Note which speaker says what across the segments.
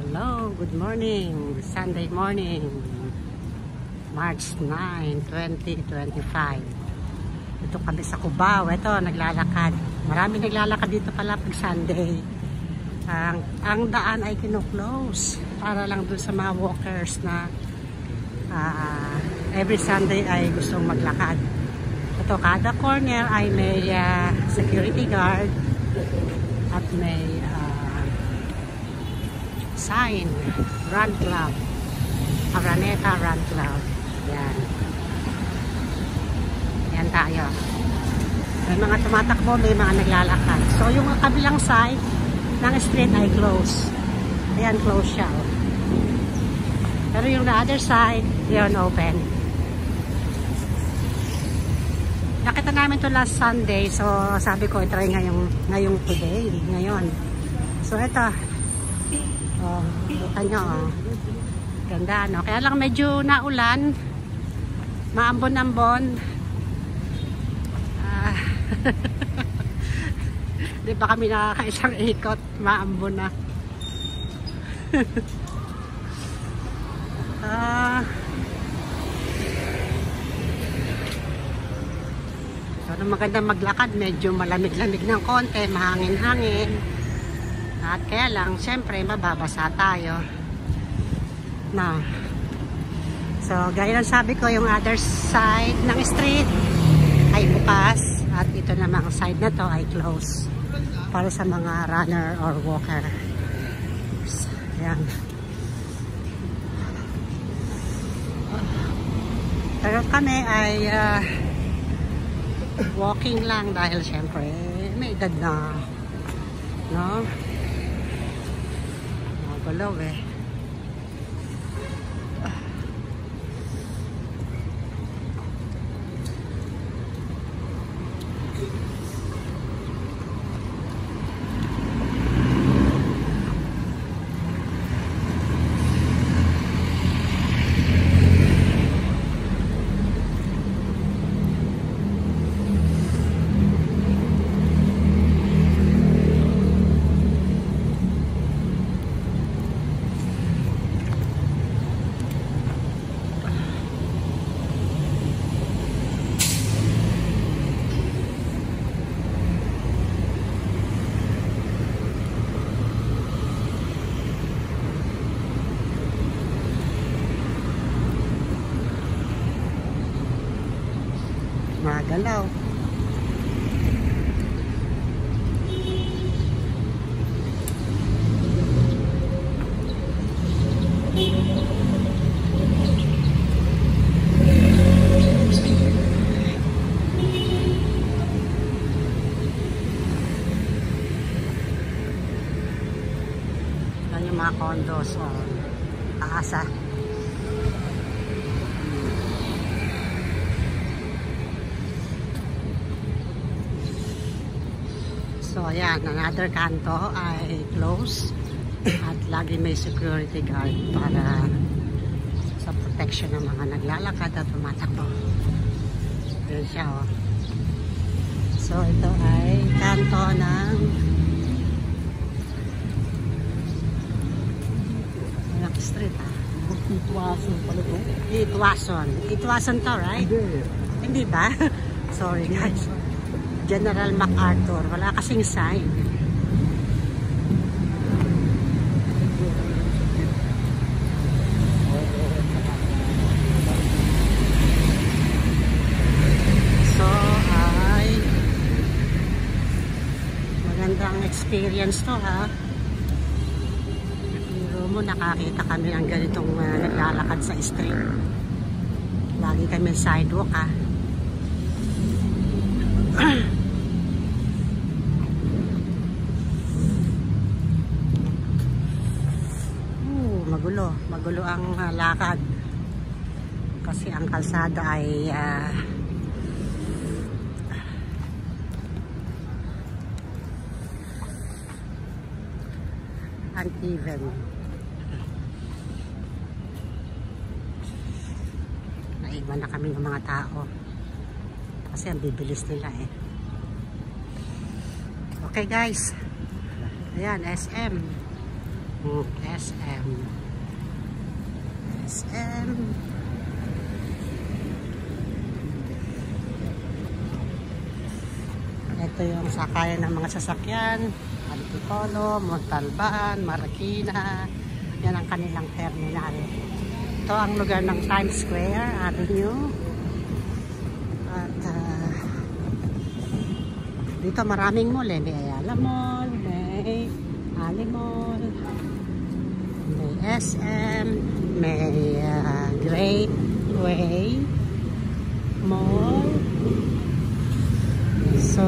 Speaker 1: Hello, good morning. Sunday morning, March 9, 2025. Ito kami sa Cubao. Ito, naglalakad. Marami naglalakad dito pala pag Sunday. Ang daan ay kino-close para lang dun sa mga walkers na every Sunday ay gustong maglakad. Ito, kada corner ay may security guard at may sign, Run Club, Araneta Run Club. Yan. Yan tayo. May mga tumatakbo, may mga naglalakad. So yung kabilang side ng street ay close. Ayan, close siya. Pero yung the other side, yun open. Nakita namin to last Sunday, so sabi ko itry ngayong today, ngayon. So ito, oh, kita nyo, oh. Ganda, no? Kaya lang medyo naulan, maambon-ambon. Di ba kami nakakaisang ikot, maambon na. So, magandang maglakad, medyo malamig-lamig ng konti, mahangin-hangin. At kaya lang, syempre, mababasa tayo. No. So, gaya ng sabi ko, yung other side ng street ay bukas. At ito namang side na to ay close. Para sa mga runner or walker. Ayan. Pero kami ay walking lang dahil syempre may edad na. No? Magalaw eh. Magalaw. Yan yung mga condos o kaasa. So ayan, another kanto ay close at lagi may security guard para sa protection ng mga naglalakad at tumatakbo. Ayan siya, oh. So ito ay kanto ng street, ah.
Speaker 2: Itwason pala ito.
Speaker 1: Itwason to, right?
Speaker 2: Hindi.
Speaker 1: Hindi ba? Sorry guys. General MacArthur. Wala kasing sign. So, ay magandang experience to, ha? Pero mo, nakakita kami ng ganitong naglalakad sa street. Lagi kami sidewalk, ha? Magulo ang lakad kasi ang kalsada ay uneven. Naiwan na kami ng mga tao kasi ang bibilis nila eh. Okay guys, ayan, SM. SM. SM. Ito yung sakayan ng mga sasakyan. Antipolo, Montalban, Marikina. Yan ang kanilang terminal. Ito ang lugar ng Times Square Avenue. At dito maraming mall eh. May Ayala Mall, may Ali Mall, may SM, may Greatway Mall. So,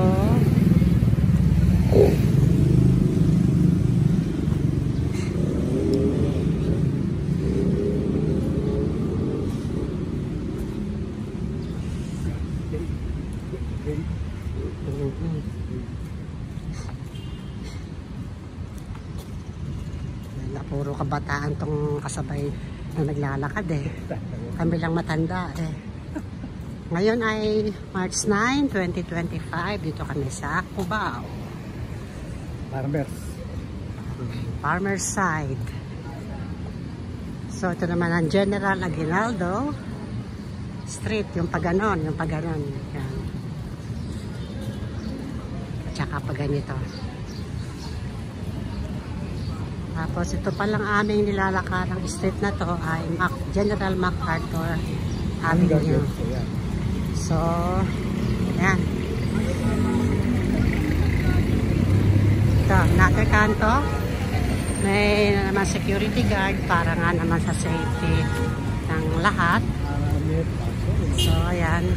Speaker 1: puro kabataan tong kasabay na naglalakad eh. Kami lang matanda eh. Ngayon ay March 9, 2025. Dito kami sa Cubao. Farmers side. So ito naman ang General Aguinaldo Street. Yung paganon. Yan. At saka paganito. Tapos ito palang aming nilalakad ng street na to ay General MacArthur Avenue. So, yan. Ito, another kanto. May naman security guard para nga naman sa safety ng lahat. So, ayan.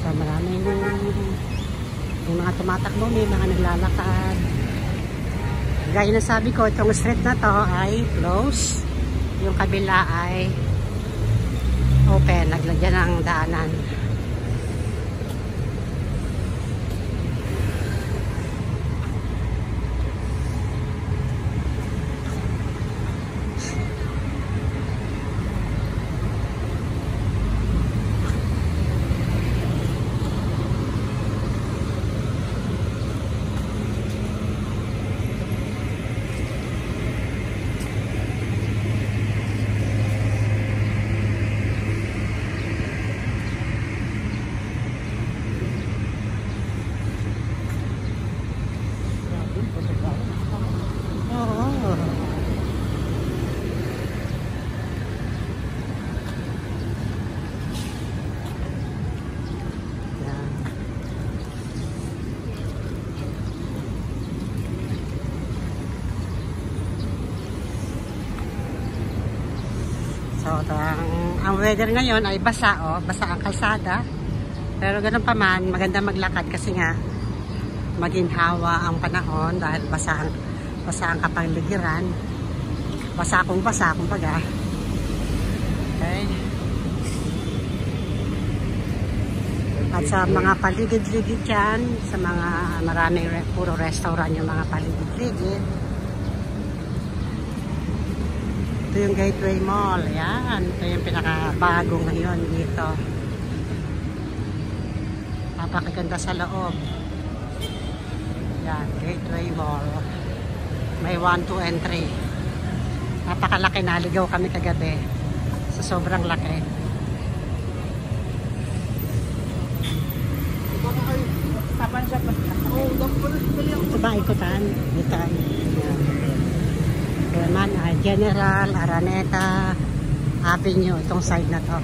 Speaker 1: So, maraming yung mga tumatakbo, may mga naglalakad. Gaya na sabi ko, itong street na to ay close. Yung kabila ay open. Naglagyan ng daanan. So, ang weather ngayon ay basa, basa ang kalsada. Pero ganun pa man, maganda maglakad kasi nga maginhawa ang panahon dahil basa ang kapaligiran. Basa kumbaga. Okay. At sa mga paligid-ligid dyan, sa mga maraming puro restaurant yung mga paligid-ligid. Ito yung Gateway Mall. Yan. Ito yung pinakabago ngayon dito. Napakaganda sa loob. Yan. Gateway Mall. May 1, 2, and 3. Napakalaki. Naligaw kami kagabi. Sa sobrang laki. Ito ba ikutan? Ikutan. Yan. Naman ay General Araneta Avenue, itong side na to.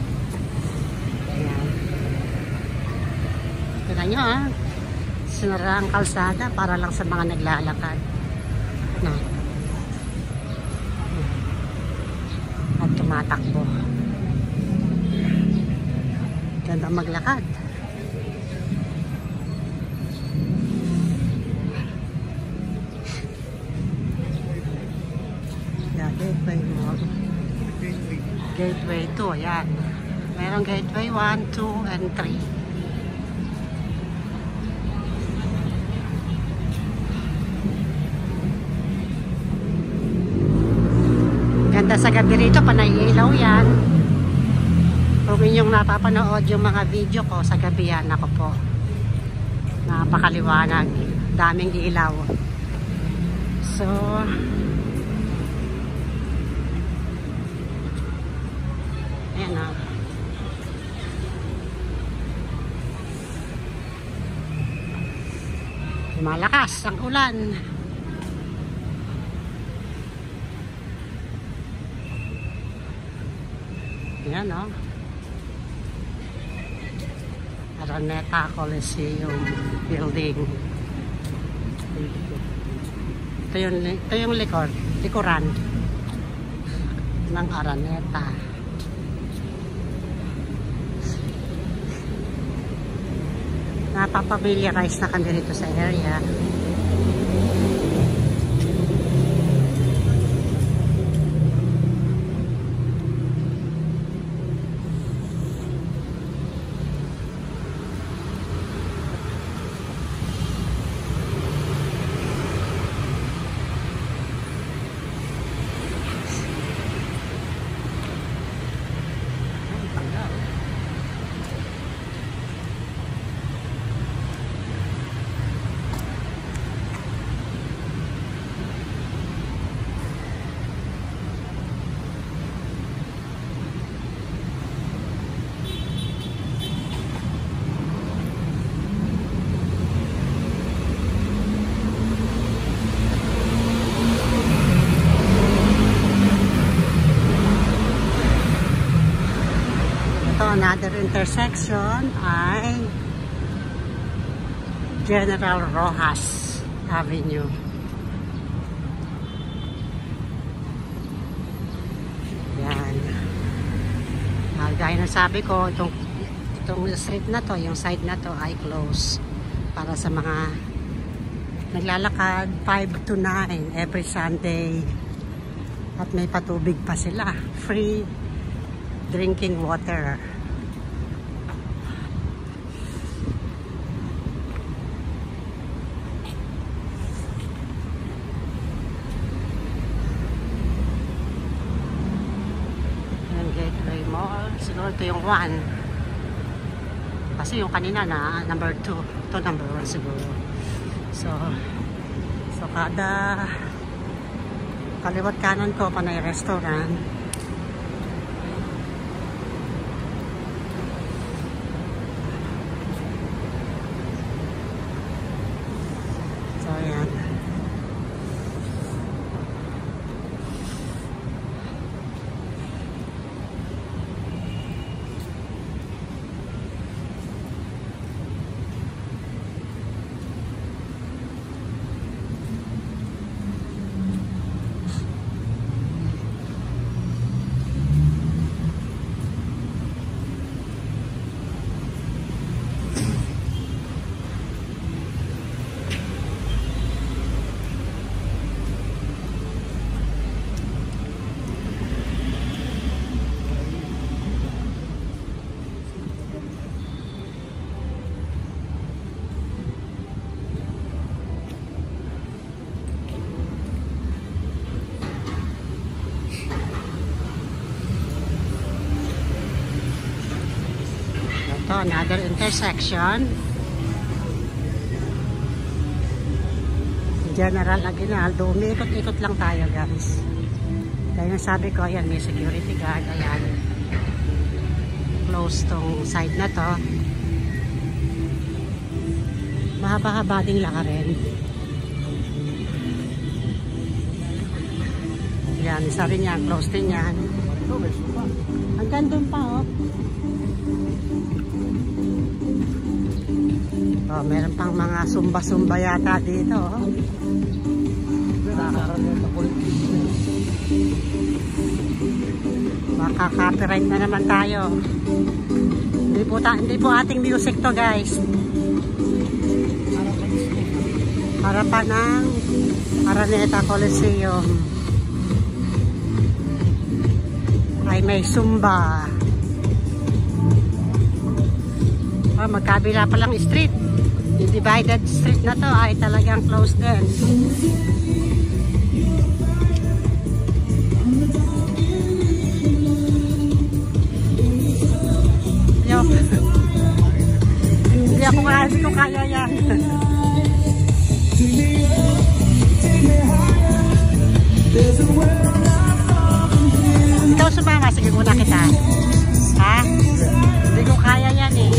Speaker 1: Ayan. Tignan nyo sinara ang kalsada para lang sa mga naglalakad. No. At tumatakbo. Ganda maglakad. Gateway Mall. Gateway 2, yan. Merong Gateway 1, 2, and 3. Ganda sa gabi rito, panay ilaw yan. Kung inyong napapanood yung mga video ko sa gabi yan, ako po. napakaliwanag, daming ilaw. So ayan o. Malakas ang ulan. Ayan o. Araneta Coliseum building. Ito yung likuran ng Araneta. Napapamiliarize na kami dito sa area. Another intersection ay General Rojas Avenue. Yan. Gaya ng sabi ko, itong street na to, yung side na to ay close para sa mga naglalakad 5 to 9 every Sunday. At may patubig pa sila. Free drinking water. Gateway Mall. Siguro ito yung 1. Kasi yung kanina na number 2. Ito number 1 siguro. So kada kaliwat kanan ko panay restaurant. So yan. Another intersection. General Aguinaldo. Umiikot-ikot lang tayo, guys. Kaya sabi ko, ayan, may security guard. Ayan. Close tong side na to. Mahaba-haba ding lakarin. Ayan, sabi niya, close din yan. Hanggang doon pa, oh. Oh, meron pang mga sumba-sumba yata dito. Oh. Makaka-copyright na naman tayo. Hindi po ating music to, guys. Harapan ng Araneta Coliseum ay may sumba. Oh, magkabila pa lang street. Yung divided street na to ay talagang closed din. Hindi ko kaya yan. Ikaw sumama, sige muna kita. Ha? Hindi ko kaya yan eh.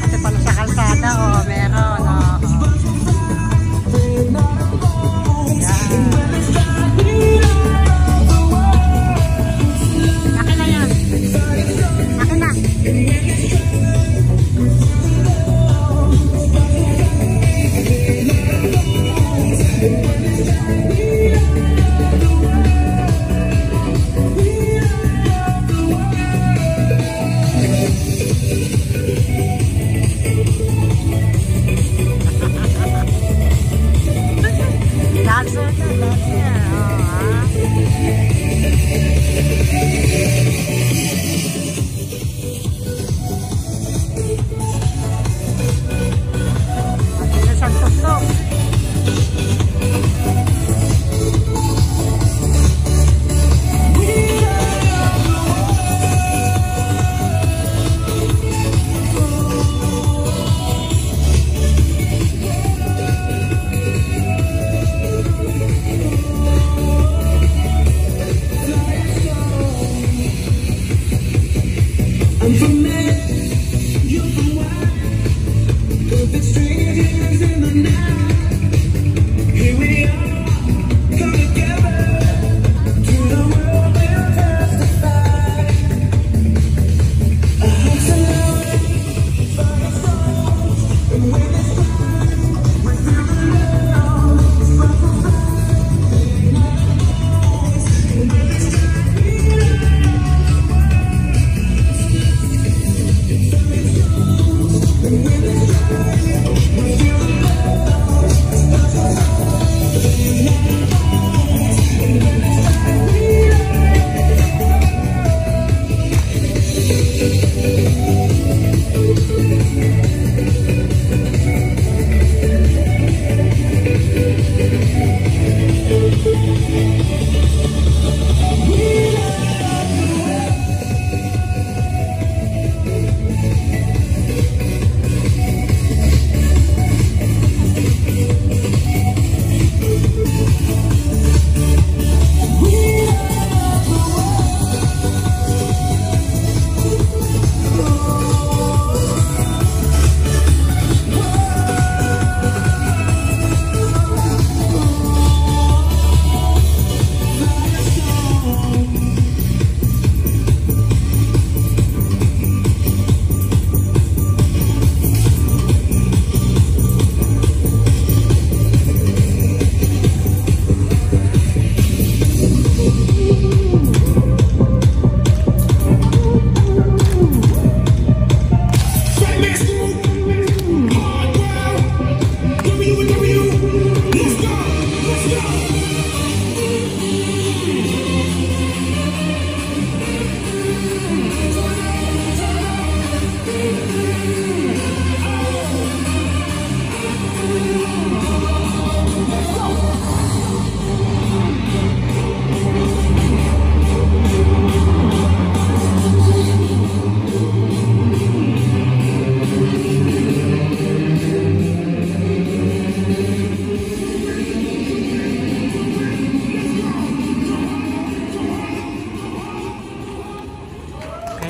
Speaker 1: Kasi pala sa kalsada, oh, meron, oh. Akin na yan. Akin na.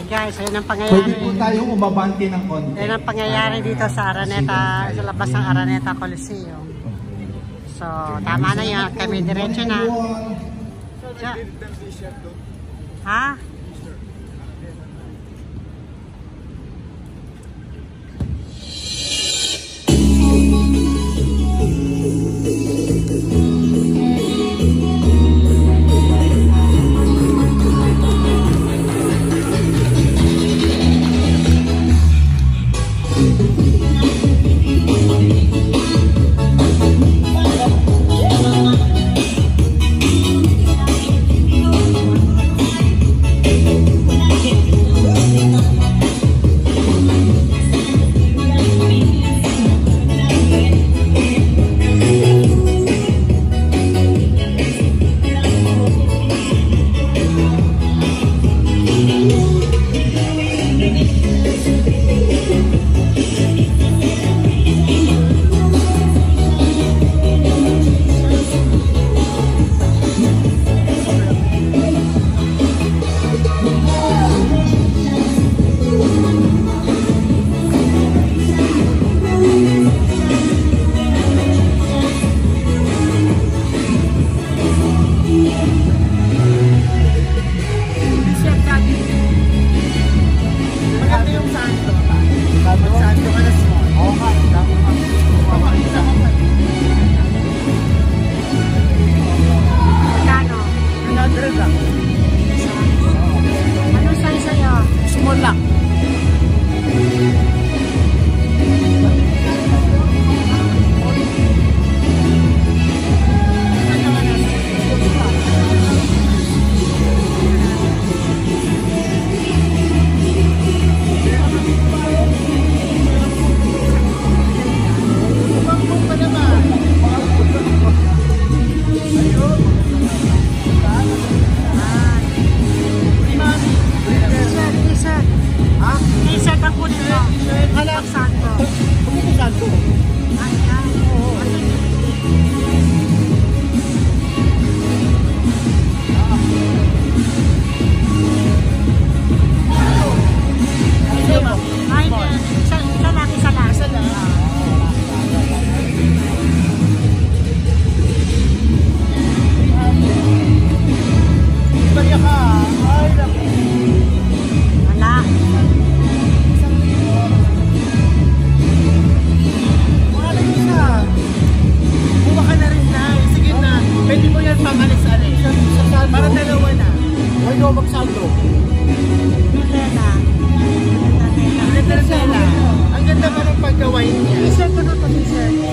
Speaker 1: Guys, ayun ang pangyayari.
Speaker 3: Pwede po tayong umabante ng konti.
Speaker 1: Ayun ang pangyayari dito sa Araneta, sa labas ng Araneta Coliseum. So, tama na yun. Kami diretso na. Ha?
Speaker 2: lang.
Speaker 1: Ano size sa'yo?
Speaker 2: Small lang.
Speaker 1: T-shirt.
Speaker 2: Ha?
Speaker 1: T-shirt ang kunin mo.
Speaker 2: Hala.
Speaker 1: Saan ko?
Speaker 2: Kumukusan ko.
Speaker 1: Ayan. Ay, isa lang, isa lang.
Speaker 2: Isa lang. Baya ka. Ay, naku.
Speaker 1: Wala.
Speaker 2: Wala na isa. Kuha ka na rin na. Sige na. Pwede mo yan pangalis-alis. Para dalawa na. Huwag mo magsaldo.
Speaker 1: Tela.
Speaker 2: Ang ganda na. Ang ganda pa ng paggawain niya.
Speaker 1: T-shirt ko na ito, t-shirt.